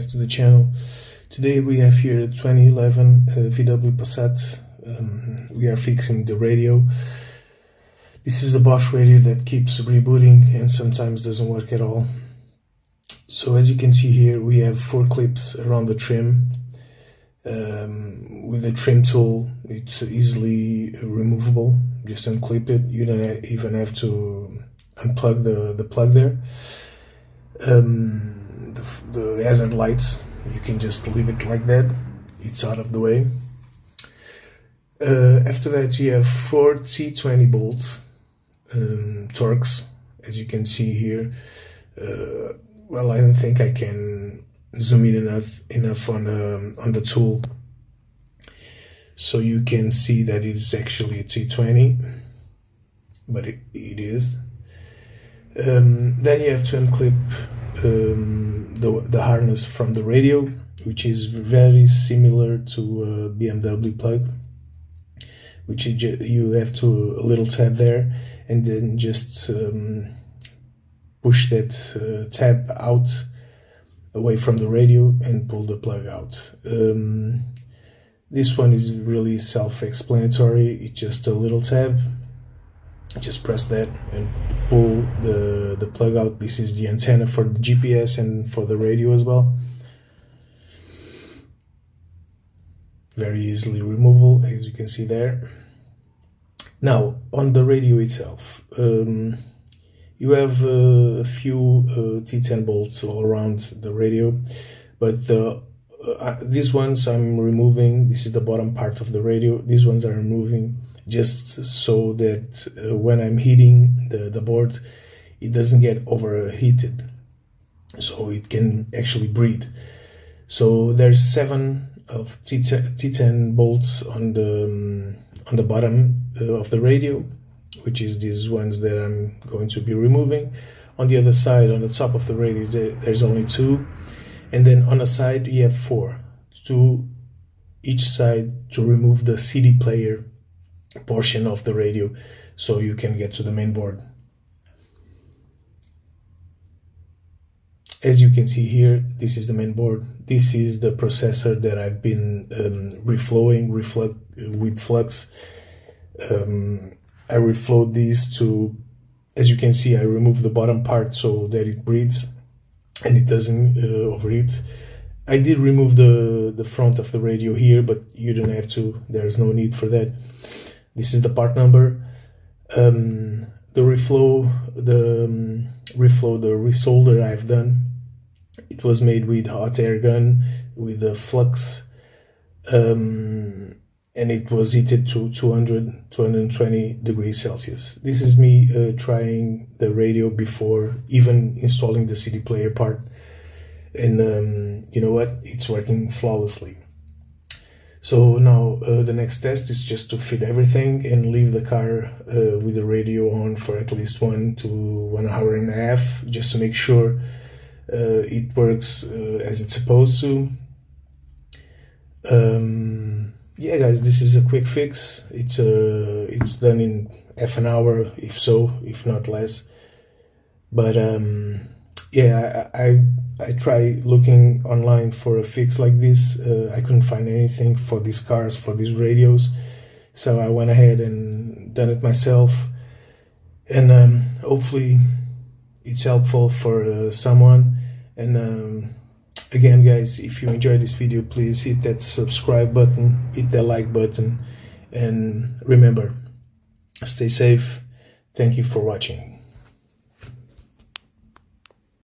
to the channel. Today we have here a 2011 VW Passat. We are fixing the radio. This is a Bosch radio that keeps rebooting and sometimes doesn't work at all. So as you can see here, we have 4 clips around the trim. With the trim tool, it's easily removable. Just unclip it. You don't even have to unplug the plug there. The hazard lights, you can just leave it like that. It's out of the way. After that, you have 4 T20 bolts, Torx, as you can see here. Well, I don't think I can zoom in enough on the tool, so you can see that it is actually a T20, but it is. Then you have to unclip the harness from the radio, which is very similar to a BMW plug, which you have a little tab there, and then just push that tab out away from the radio and pull the plug out. This one is really self-explanatory. It's just a little tab. Just press that and pull the plug out. This is the antenna for the GPS and for the radio as well. Very easily removable, as you can see there. Now, on the radio itself, you have a few T10 bolts all around the radio, but these ones I'm removing. This is the bottom part of the radio. These ones I'm removing just so that when I'm heating the board, it doesn't get overheated, so it can actually breathe. So there's 7 of T10 bolts on the bottom of the radio, which is these ones that I'm going to be removing. On the other side, on the top of the radio, there's only 2, and then on the side you have 4, 2 each side, to remove the CD player portion of the radio, so you can get to the main board. As you can see here, this is the main board. This is the processor that I've been reflowing with flux. I reflowed these to, as you can see, I removed the bottom part so that it breathes and it doesn't overheat. I did remove the front of the radio here, but you don't have to. There's no need for that. This is the part number. The resolder I've done, it was made with hot air gun with the flux, and it was heated to 220 degrees Celsius. This is me trying the radio before even installing the CD player part, and you know what, it's working flawlessly. So now the next test is just to fit everything and leave the car with the radio on for at least 1 to 1.5 hours, just to make sure it works as it's supposed to. Yeah, guys, this is a quick fix. It's done in half an hour, if not less. But yeah, I tried looking online for a fix like this. I couldn't find anything for these cars, for these radios, so I went ahead and done it myself, and hopefully it's helpful for someone. And again, guys, if you enjoyed this video, please hit that subscribe button, hit that like button, and remember, stay safe. Thank you for watching.